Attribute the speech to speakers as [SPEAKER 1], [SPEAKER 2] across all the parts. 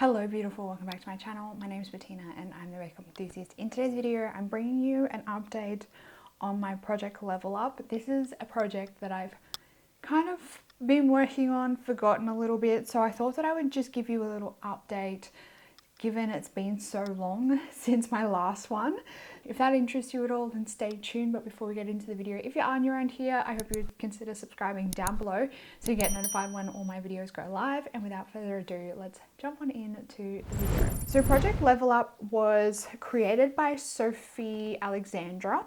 [SPEAKER 1] Hello beautiful, welcome back to my channel. My name is Bettina and I'm the makeup enthusiast. In today's video, I'm bringing you an update on my project Level Up. This is a project that I've kind of been working on, forgotten a little bit, so I thought that I would just give you a little update given it's been so long since my last one. If that interests you at all, then stay tuned. But before we get into the video, if you are new around here, I hope you would consider subscribing down below so you get notified when all my videos go live. And without further ado, let's jump on into the video. So Project Level Up was created by Sofie Alexandra.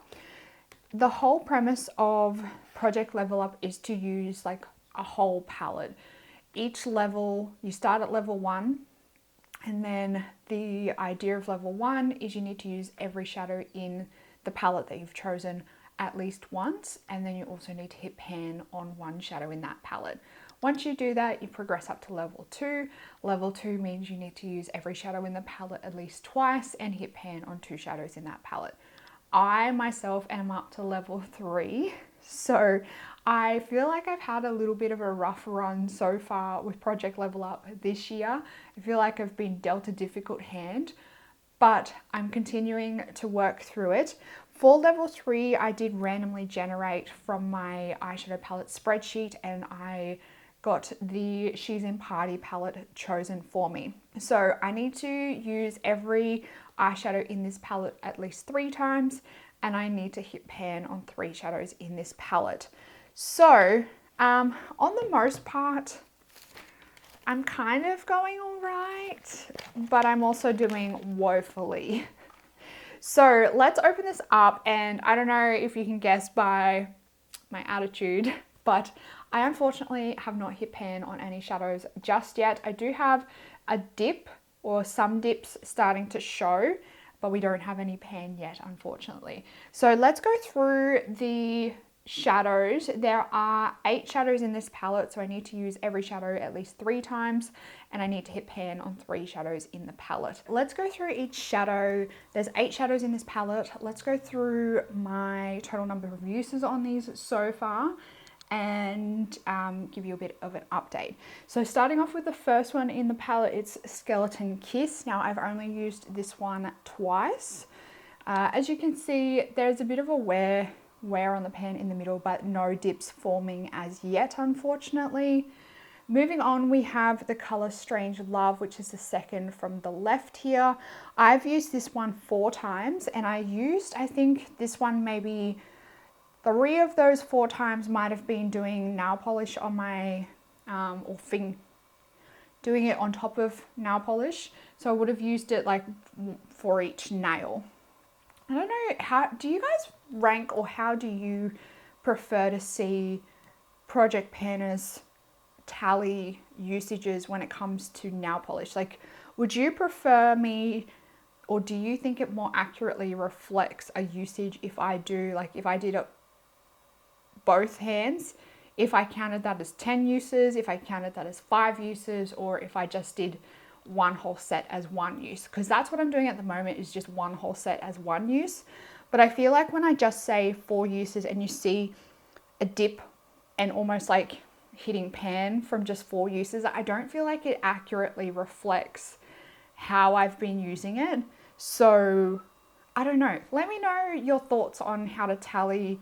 [SPEAKER 1] The whole premise of Project Level Up is to use like a whole palette. Each level, you start at level 1. And then the idea of level 1 is you need to use every shadow in the palette that you've chosen at least once. And then you also need to hit pan on one shadow in that palette. Once you do that, you progress up to level 2. Level 2 means you need to use every shadow in the palette at least twice and hit pan on 2 shadows in that palette. I myself am up to level 3. So I feel like I've had a little bit of a rough run so far with Project Level Up this year. I feel like I've been dealt a difficult hand, but I'm continuing to work through it. For level 3, I did randomly generate from my eyeshadow palette spreadsheet and I got the She's in Party palette chosen for me. So I need to use every eyeshadow in this palette at least 3 times and I need to hit pan on 3 shadows in this palette. So on the most part, I'm kind of going all right, but I'm also doing woefully. So let's open this up, and I don't know if you can guess by my attitude, but I unfortunately have not hit pan on any shadows just yet. I do have a dip or some dips starting to show, but we don't have any pan yet, unfortunately. So let's go through the shadows. There are 8 shadows in this palette, so I need to use every shadow at least 3 times, and I need to hit pan on 3 shadows in the palette. Let's go through each shadow. There's 8 shadows in this palette. Let's go through my total number of uses on these so far and give you a bit of an update. So starting off with the first one in the palette, it's Skeleton Kiss. Now I've only used this one twice. As you can see, there's a bit of a wear on the pan in the middle, but no dips forming as yet, unfortunately. Moving on, we have the color Strange Love, which is the second from the left here. I've used this one 4 times, and I think this one maybe 3 of those 4 times might have been doing nail polish on my, doing it on top of nail polish. So I would have used it like for each nail. I don't know, how do you guys rank, or how do you prefer to see project planners tally usages when it comes to nail polish? Like, would you prefer me, or do you think it more accurately reflects a usage if I do, like if I did it both hands, if I counted that as 10 uses, if I counted that as 5 uses, or if I just did one whole set as 1 use? Because that's what I'm doing at the moment, is just one whole set as 1 use. But I feel like when I just say 4 uses and you see a dip and almost like hitting pan from just 4 uses, I don't feel like it accurately reflects how I've been using it. So I don't know. Let me know your thoughts on how to tally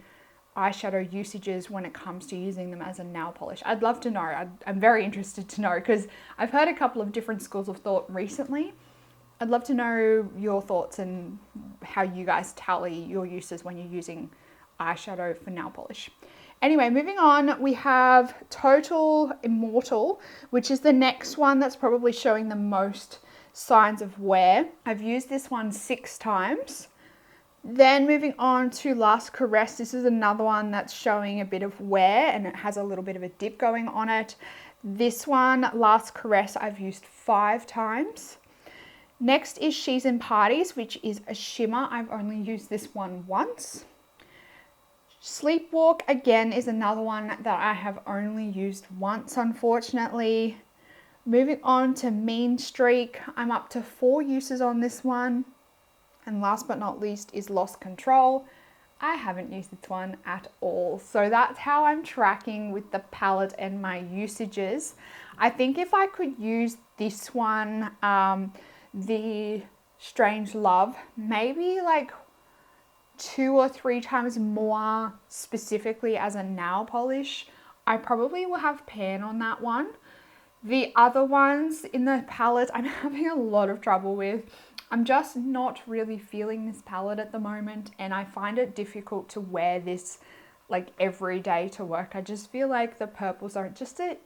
[SPEAKER 1] eyeshadow usages when it comes to using them as a nail polish. I'd love to know. I'm very interested to know, because I've heard a couple of different schools of thought recently. I'd love to know your thoughts and how you guys tally your uses when you're using eyeshadow for nail polish. Anyway, moving on, we have Total Immortal, which is the next one that's probably showing the most signs of wear. I've used this one 6 times. Then moving on to Last Caress, this is another one that's showing a bit of wear and it has a little bit of a dip going on it. This one, Last Caress, I've used 5 times. Next is She's in Parties, which is a shimmer. I've only used this one once. Sleepwalk, again, is another one that I have only used once, unfortunately. Moving on to Mean Streak, I'm up to 4 uses on this one. And last but not least is Lost Control. I haven't used this one at all. So that's how I'm tracking with the palette and my usages. I think if I could use this one, the Strange Love, maybe like 2 or 3 times more specifically as a nail polish. I probably will have pan on that one. The other ones in the palette I'm having a lot of trouble with. I'm just not really feeling this palette at the moment, and I find it difficult to wear this like every day to work. I just feel like the purples are just a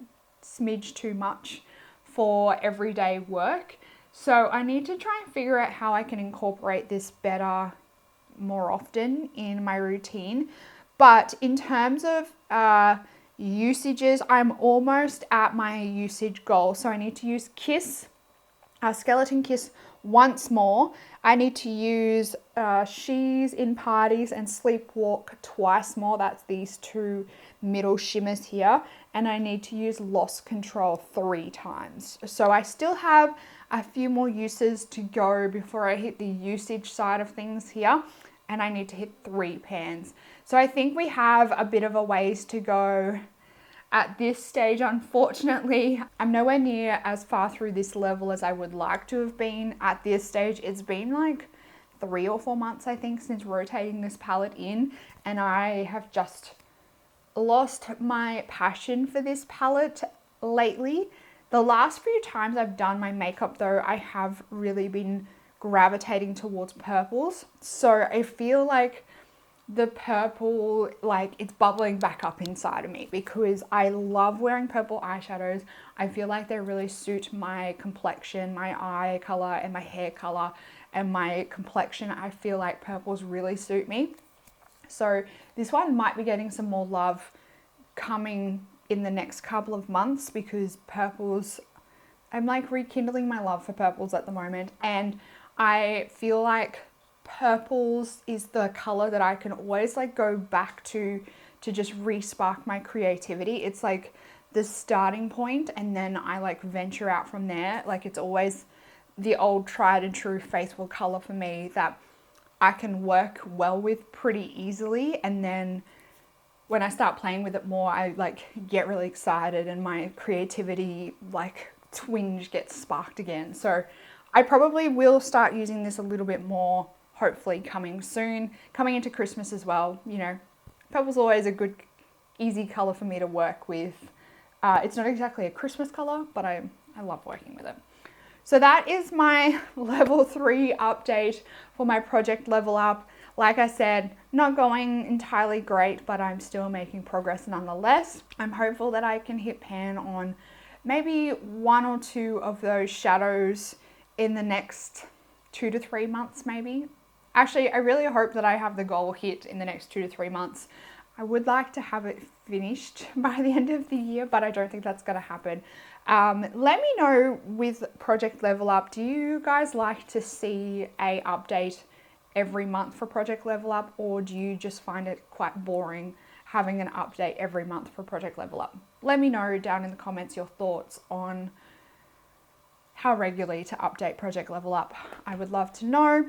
[SPEAKER 1] smidge too much for everyday work. So I need to try and figure out how I can incorporate this better more often in my routine. But in terms of usages, I'm almost at my usage goal. So I need to use Skeleton Kiss once more. I need to use She's in Parties and Sleepwalk twice more. That's these 2 middle shimmers here. And I need to use Lost Control 3 times. So I still have a few more uses to go before I hit the usage side of things here. And I need to hit 3 pans. So I think we have a bit of a ways to go at this stage. Unfortunately, I'm nowhere near as far through this level as I would like to have been at this stage. It's been like 3 or 4 months, I think, since rotating this palette in, and I have just lost my passion for this palette lately. The last few times I've done my makeup though, I have really been gravitating towards purples. So I feel like the purple, like it's bubbling back up inside of me because I love wearing purple eyeshadows. I feel like they really suit my complexion, my eye color and my hair color and my complexion. I feel like purples really suit me. So this one might be getting some more love coming in the next couple of months because purples, I'm like rekindling my love for purples at the moment, and I feel like purples is the color that I can always like go back to just re-spark my creativity. It's like the starting point, and then I like venture out from there. Like it's always the old tried and true faithful color for me that I can work well with pretty easily, and then when I start playing with it more, I like get really excited and my creativity like twinge gets sparked again. So I probably will start using this a little bit more, hopefully coming soon, coming into Christmas as well. You know, purple's always a good, easy color for me to work with. It's not exactly a Christmas color, but I love working with it. So that is my level 3 update for my project level up. Like I said, not going entirely great, but I'm still making progress nonetheless. I'm hopeful that I can hit pan on maybe 1 or 2 of those shadows in the next 2 to 3 months maybe. Actually, I really hope that I have the goal hit in the next 2 to 3 months. I would like to have it finished by the end of the year, but I don't think that's going to happen. Let me know with Project Level Up, do you guys like to see a update every month for Project Level Up, or do you just find it quite boring having an update every month for Project Level Up? Let me know down in the comments your thoughts on how regularly to update Project Level Up. I would love to know.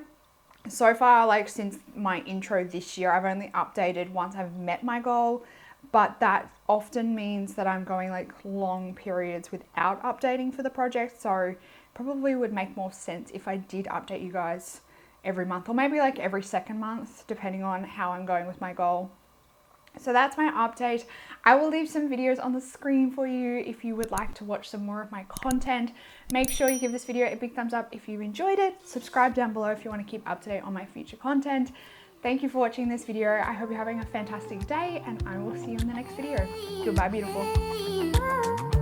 [SPEAKER 1] So far, like since my intro this year, I've only updated once I've met my goal, but that often means that I'm going like long periods without updating for the project. So probably would make more sense if I did update you guys every month, or maybe like every second month, depending on how I'm going with my goal. So that's my update. I will leave some videos on the screen for you if you would like to watch some more of my content. Make sure you give this video a big thumbs up if you enjoyed it. Subscribe down below if you want to keep up to date on my future content. Thank you for watching this video. I hope you're having a fantastic day, and I will see you in the next video. Goodbye, beautiful.